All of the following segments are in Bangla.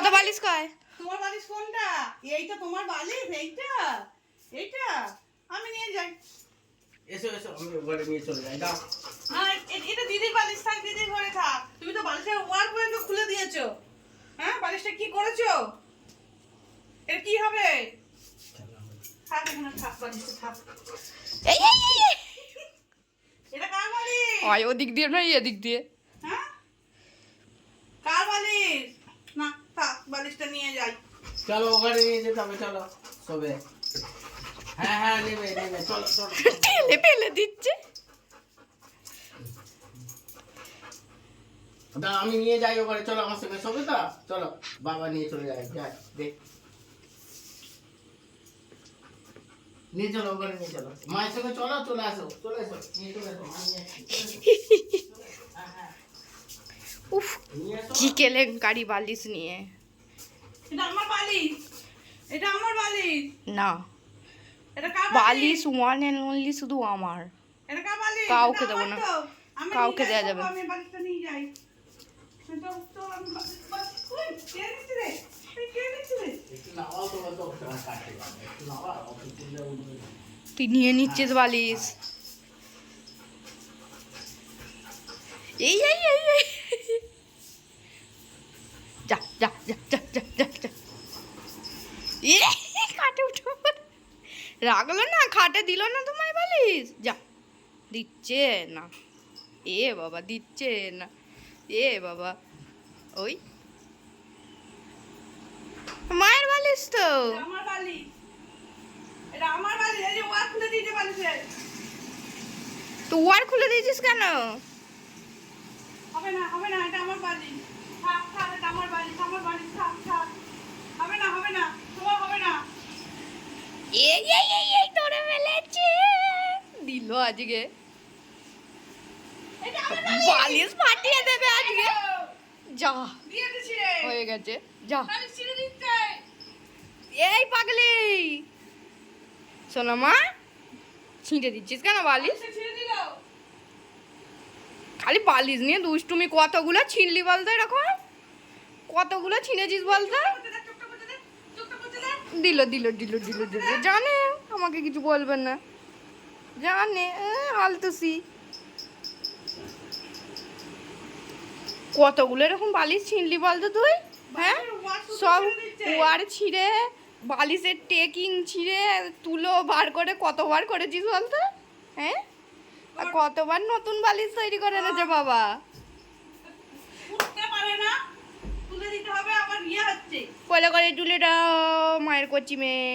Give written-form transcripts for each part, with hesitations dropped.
তো বালিশ কয়? তোমার বালিশ কোনটা? এইটা তোমার বালিশ? এইটা এইটা আমি নিয়ে যাই। এসো এসো, আমি ঘরে নিয়ে চলে যাই। দাও। এটা দিদির বালিশ, থাক দিদির ঘরে থাক। তুমি তো বালিশের ওয়ার পর্যন্ত খুলে দিয়েছো। হ্যাঁ, বালিশটা কি করেছো? এটা কি হবে? থাক এখানে, থাক বালিশটা থাক। এই এই এই এটা কার বালিশ? ওই ওদিক দিয়ে না এদিক দিয়ে। হ্যাঁ, কার বালিশ? না থাক, বালিশটা নিয়ে যাই। চলো ওখানে নিয়ে যেতে হবে, চলো সবে। হ্যাঁ হ্যাঁ, নেবে নেবে, চলো চলো। ঠেলে ফেলে দিচ্ছে। দাও, আমি নিয়ে যাই ওখানে, চলো আমার সঙ্গে সবে। তো চলো, বাবা নিয়ে চলে যায়। যাই দেখ, নিয়ে চলো ওখানে, নিয়ে চলো মায়ের সঙ্গে। চলো, চলে আসো, চলে এসো, নিয়ে চলে এসো, মা নিয়ে আসছি, চলে এসো। হ্যাঁ হ্যাঁ, উফ, নিয়ে এসো। কি কেলেঙ্কারি বালিশ নিয়ে। এটা আমার বালিশ, এটা আমার বালিশ। না, এটা কার বালিশ ওয়ান এন্ড অনলি শুধু আমার। এটা কার বালিশ? কাউকে এটা দেবো আমার না। তো। আমি কাউকে নিয়ে দেয়া যাই, যাবে না। আমি বালিশটা নিয়ে যাই। তো তো আমি ওই কে নিচ্ছে রে? এই কে নিচ্ছে রে? একটু নামাও, তোমার তো কাটতে পারবে, একটু নামাও, অফিস করলে উঠবে। তুই নিয়ে নিচ্ছিস বালিশ। এই এই এই এই। যা যা যা যা যা যা যা। এ খাটে উঠো, রাখলো না, খাটে দিল না তোমায় বালিশ। যা, দিচ্ছে না। এ বাবা, দিচ্ছে না। এ বাবা, ওই মায়ের বালিশ তো। এটা আমার বালিশ, এটা আমার বালিশ। এই যে ওয়ার খুলে দিতে বালিশে। তো আর খুলে দিয়েছিস কেন? হবে না, হবে না, এটা আমার বালিশ। থাক থাক, এটা আমার বালিশ, আমার বালিশ, থাক থাক। হবে না, হবে না, তোমার হবে না। এই এই এই এই ধরে ফেলেছে, দিল আজকে। এটা আমার বালিশ। বালিশ ফাটিয়ে দেবে আজকে। যা, দিয়ে দিছি রে। হয়ে গেছে, যা। বালিশ ছিঁড়ে দিচ্ছে। এই পাগলি, শোনো মা, ছিঁড়ে দিচ্ছিস কেন বালিশ? বালিশটা ছিঁড়ে দিল। খালি বালিশ নিয়ে দুষ্টুমি। কতগুলো ছিঁড়লি বলতো? এরকম কতগুলো ছিঁড়েছিস বলতো? করতে দে, চুপটা করতে দে, চুপটা করতে দে। দিল দিল দিল দিল দিল, জানে আমাকে কিছু বলবেন না, জানে আলতুসি। কতগুলো এরকম বালিশ ছিঁড়লি বলতো তুই? হ্যাঁ, সব ওয়ার ছিঁড়ে, বালিশের টেকিং ছিঁড়ে, তুলো বার করে কতবার করেছিস বলতো? হ্যাঁ, আর কতবার নতুন বালিশ তৈরি করে এনেছে বাবা। উঠতে পারে না, তুলে দিতে হবে, আবার ইয়ে হচ্ছে। কোলে করে তুলে দাও মায়ের কচি মেয়ে।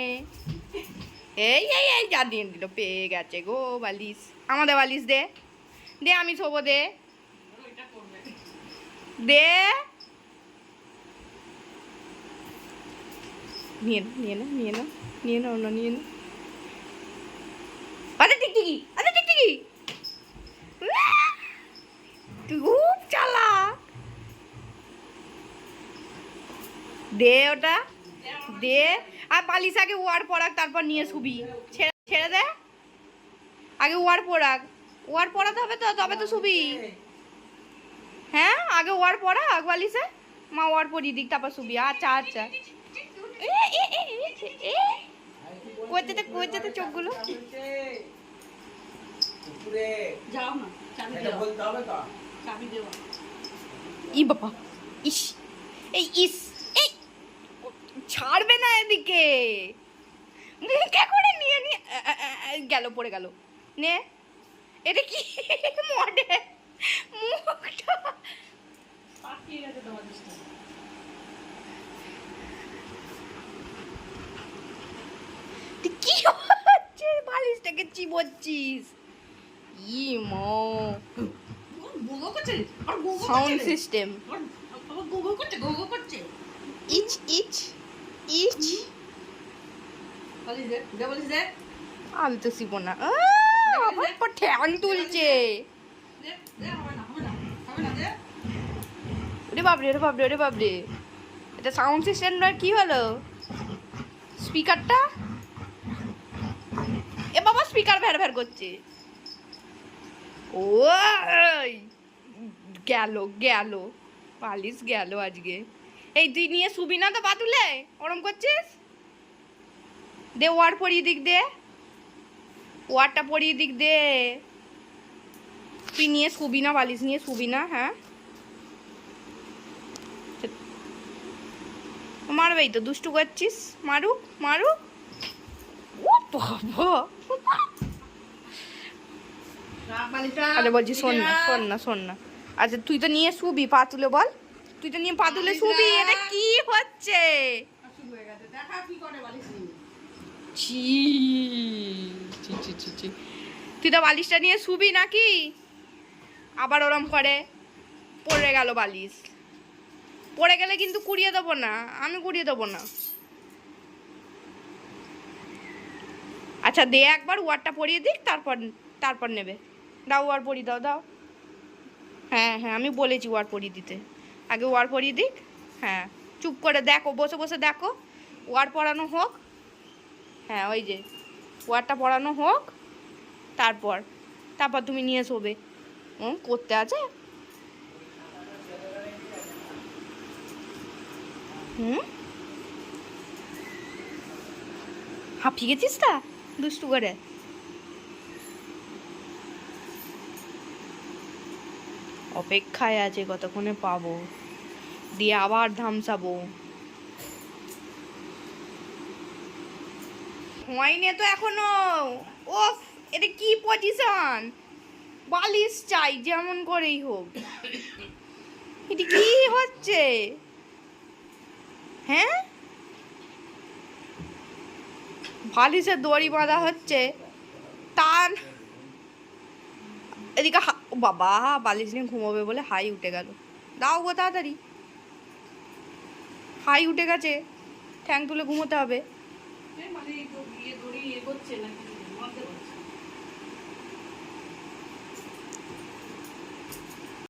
এই এই এই যা দিয়ে দিল, পেয়ে গেছে গো বালিশ। আমাদের বালিশ দে, দে আমি শোবো, দে এটা করবে। দে। নিয়ে না নিয়ে না নিয়ে না নিয়ে নাও না, নিয়ে না। আরে টিকটিকি, আরে টিকটিকি, তুই খুব চালাক। দে ওটা, দে। আর বালিশ আগে ওয়ার পরাক, তারপর নিয়ে শুবি। ছেড়ে ছেড়ে দে, আগে ওয়ার পরাক। ওয়ার পরাতে হবে তো, তবে তো শুবি। হ্যাঁ, আগে ওয়ার পরাক বালিশে, মা ওয়ার পরিয়ে দিক, তারপর শুবি। আচ্ছা আচ্ছা। কোয়েতে চোখগুলো। উপরে যাও না, চাবি এটা দাও, বলতে হবে তো। চাবি দেও। ই বাবা, ইস, এই ইস, এই ছাড়বে না এদিকে, মুখে করে নিয়ে নিয়ে গেল, পড়ে গেল। নে, এটা কি মডে মুখটা। পাঠিয়ে গেছে তোমার দৃষ্টি। তুই কি হচ্ছে? বালিশটাকে চিবোচ্ছিস? ই মো, গোগো করছে, আর গোগো সাউন্ড করছে। সিস্টেম। আবার গোগো করছে, গোগো করছে। ইচ ইচ ইচ। বালিশ দে, দে বালিশ দে। আলতো সিবনা, আবার পর ঠ্যাং তুলছে। দে, দে, হবে না, হবে না, হবে না, দে। ওরে বাবরে, ওরে বাবরে, ওরে বাবরে, এটা সাউন্ড সিস্টেমটার কি হলো? স্পিকারটা, এ বাবা স্পিকার ভ্যার ভ্যার করছে। ও গেল গেল, পালিশ গেল আজকে। এই তুই নিয়ে শুবি না তো পা তুলে, ওরম করছিস। দে ওয়ার পরিয়ে দিক দে, ওয়ারটা পরিয়ে দিক দে। তুই নিয়ে শুবি না, বালিশ নিয়ে শুবি না, হ্যাঁ মারবেই তো, দুষ্টু করছিস, মারুক মারুক। ও বাবা, আরে বলছি শোন না শোন না শোন না। আচ্ছা তুই তো নিয়ে শুবি পা তুলে, বল তুই তো নিয়ে পা তুলে শুবি। এটা কি হচ্ছে? দেখা কি করে বালিশ নিয়ে। ছি ছি ছি ছি ছি। তুই তো বালিশটা নিয়ে শুবি নাকি? আবার ওরম করে পড়ে গেল বালিশ। পড়ে গেলে কিন্তু কুড়িয়ে দেবো না, আমি কুড়িয়ে দেবো না। আচ্ছা দে একবার ওয়ারটা পরিয়ে দিক, তারপর তারপর নেবে। দাও ওয়ার পরিয়ে দাও, দাও। হ্যাঁ হ্যাঁ আমি বলেছি ওয়ার পরিয়ে দিতে, আগে ওয়ার পরিয়ে দিক। হ্যাঁ চুপ করে দেখো, বসে বসে দেখো ওয়ার পরানো হোক। হ্যাঁ ওই যে ওয়ারটা পরানো হোক, তারপর তারপর তুমি নিয়ে শোবে। করতে আছে। হাঁপিয়ে গেছিস তা দুষ্টু করে। অপেক্ষায় আছে কতক্ষণে পাবো, দিয়ে আবার ধামসাবো। হয়নি তো এখনো। ওফ, এটা কি পজিশন? বালিশ চাই যেমন করেই হোক। এটা কি হচ্ছে? হ্যাঁ বালিশের দড়ি বাঁধা হচ্ছে, তার এদিকে বাবা বালিশ নিয়ে ঘুমোবে বলে হাই উঠে গেল। দাও গো তাড়াতাড়ি, হাই উঠে গেছে, ঠ্যাং তুলে ঘুমোতে হবে। মানে দড়ি করছে নাকি মারতে পারছে।